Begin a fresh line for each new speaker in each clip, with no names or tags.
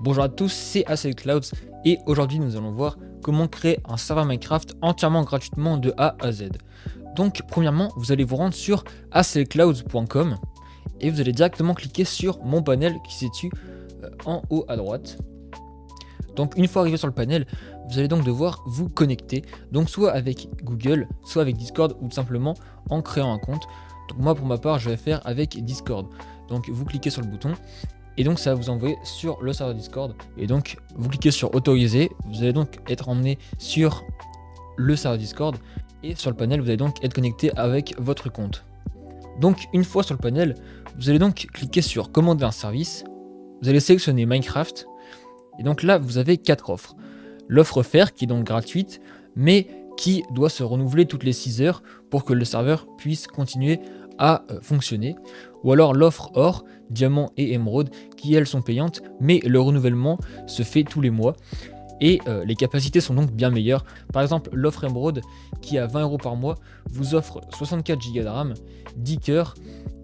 Bonjour à tous, c'est ACLClouds et aujourd'hui nous allons voir comment créer un serveur Minecraft entièrement gratuitement de A à Z. Donc premièrement, vous allez vous rendre sur aclclouds.com et vous allez directement cliquer sur mon panel qui se situe en haut à droite. Donc une fois arrivé sur le panel, vous allez donc devoir vous connecter, donc soit avec Google, soit avec Discord ou tout simplement en créant un compte. Donc moi pour ma part je vais faire avec Discord. Donc vous cliquez sur le bouton et donc ça va vous envoyer sur le serveur Discord. Et donc vous cliquez sur autoriser, vous allez donc être emmené sur le serveur Discord et sur le panel vous allez donc être connecté avec votre compte. Donc une fois sur le panel, vous allez donc cliquer sur commander un service, vous allez sélectionner Minecraft et donc là vous avez 4 offres. L'offre fer qui est donc gratuite mais qui doit se renouveler toutes les 6 heures pour que le serveur puisse continuer à fonctionner, ou alors l'offre or, diamant et émeraude qui elles sont payantes mais le renouvellement se fait tous les mois et les capacités sont donc bien meilleures. Par exemple l'offre émeraude qui à 20 € par mois vous offre 64 Go de RAM, 10 cœurs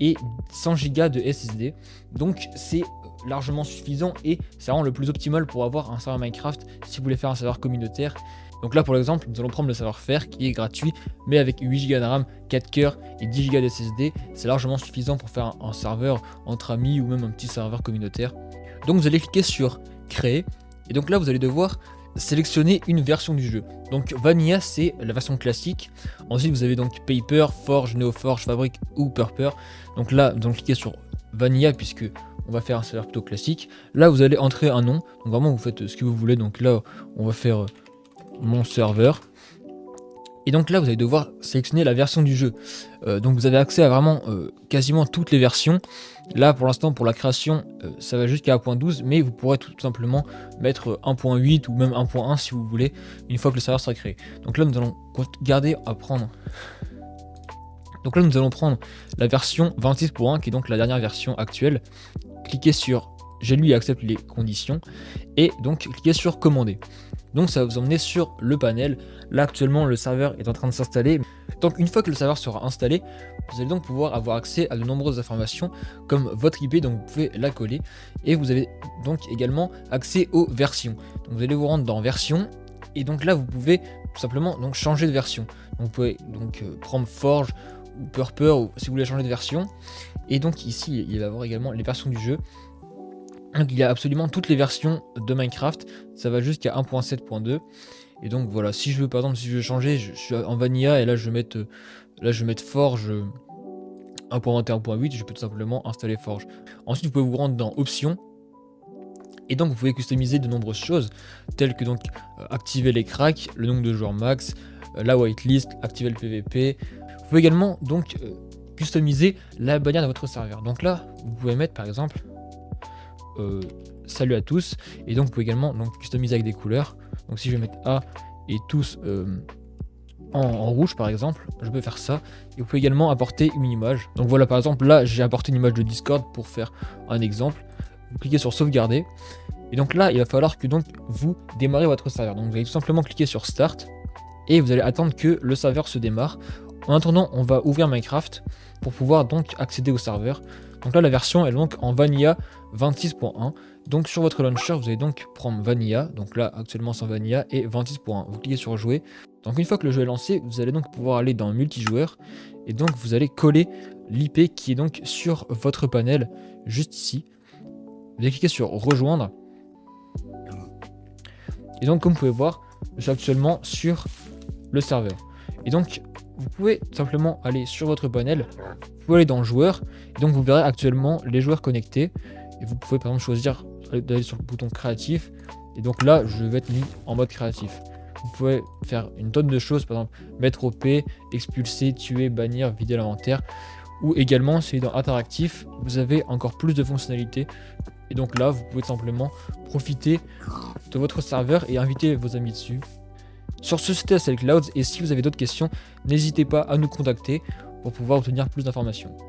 et 100 Go de SSD, donc c'est largement suffisant et c'est vraiment le plus optimal pour avoir un serveur Minecraft si vous voulez faire un serveur communautaire. Donc là pour l'exemple nous allons prendre le serveur fer qui est gratuit mais avec 8 Go de RAM, 4 cœurs et 10 Go de SSD, c'est largement suffisant pour faire un serveur entre amis ou même un petit serveur communautaire. Donc vous allez cliquer sur créer et donc là vous allez devoir sélectionner une version du jeu. Donc Vanilla c'est la version classique, ensuite vous avez donc Paper, Forge, Neoforge, Fabric ou Purper. Donc là vous allez cliquer sur Vanilla puisque on va faire un serveur plutôt classique. Là vous allez entrer un nom, donc vraiment vous faites ce que vous voulez, donc là on va faire mon serveur et donc là vous allez devoir sélectionner la version du jeu. Donc vous avez accès à vraiment quasiment toutes les versions. Là pour l'instant pour la création ça va jusqu'à 1.12 mais vous pourrez tout simplement mettre 1.8 ou même 1.1 si vous voulez une fois que le serveur sera créé. Donc là nous allons nous allons prendre la version 26.1 qui est donc la dernière version actuelle. Cliquez sur j'ai lu et accepte les conditions et donc cliquez sur commander. Donc ça va vous emmener sur le panel. Là actuellement le serveur est en train de s'installer. Donc une fois que le serveur sera installé, vous allez donc pouvoir avoir accès à de nombreuses informations comme votre IP, donc vous pouvez la coller. Et vous avez donc également accès aux versions. Donc vous allez vous rendre dans version et donc là vous pouvez tout simplement donc changer de version. Donc vous pouvez donc prendre Forge ou Purper ou si vous voulez changer de version. Et donc ici il va y avoir également les versions du jeu. Donc il y a absolument toutes les versions de Minecraft, ça va jusqu'à 1.7.2 et donc voilà, si je veux par exemple si je veux changer, je suis en Vanilla et là je vais mettre Forge 1.21.8, je peux tout simplement installer Forge. Ensuite vous pouvez vous rendre dans options et donc vous pouvez customiser de nombreuses choses telles que donc activer les cracks, le nombre de joueurs max, la whitelist, activer le PVP. Vous pouvez également donc customiser la bannière de votre serveur. Donc là vous pouvez mettre par exemple salut à tous et donc vous pouvez également donc customiser avec des couleurs. Donc si je vais mettre A et tous en rouge par exemple, je peux faire ça et vous pouvez également apporter une image. Donc voilà par exemple là j'ai apporté une image de Discord pour faire un exemple. Vous cliquez sur sauvegarder et donc là il va falloir que donc vous démarrez votre serveur. Donc vous allez tout simplement cliquer sur start et vous allez attendre que le serveur se démarre. En attendant on va ouvrir Minecraft pour pouvoir donc accéder au serveur. Donc là la version elle est donc en Vanilla 26.1. Donc sur votre launcher vous allez donc prendre Vanilla, donc là actuellement c'est en Vanilla et 26.1. Vous cliquez sur jouer. Donc une fois que le jeu est lancé, vous allez donc pouvoir aller dans multijoueur et donc vous allez coller l'IP qui est donc sur votre panel juste ici. Vous allez cliquer sur rejoindre. Et donc comme vous pouvez voir, je suis actuellement sur le serveur. Et donc vous pouvez tout simplement aller sur votre panel, vous pouvez aller dans joueurs, et donc vous verrez actuellement les joueurs connectés, et vous pouvez par exemple choisir d'aller sur le bouton créatif, et donc là je vais être mis en mode créatif. Vous pouvez faire une tonne de choses, par exemple mettre OP, expulser, tuer, bannir, vider l'inventaire, ou également si dans interactif, vous avez encore plus de fonctionnalités, et donc là vous pouvez tout simplement profiter de votre serveur et inviter vos amis dessus. Sur ce, c'était ACLClouds et si vous avez d'autres questions, n'hésitez pas à nous contacter pour pouvoir obtenir plus d'informations.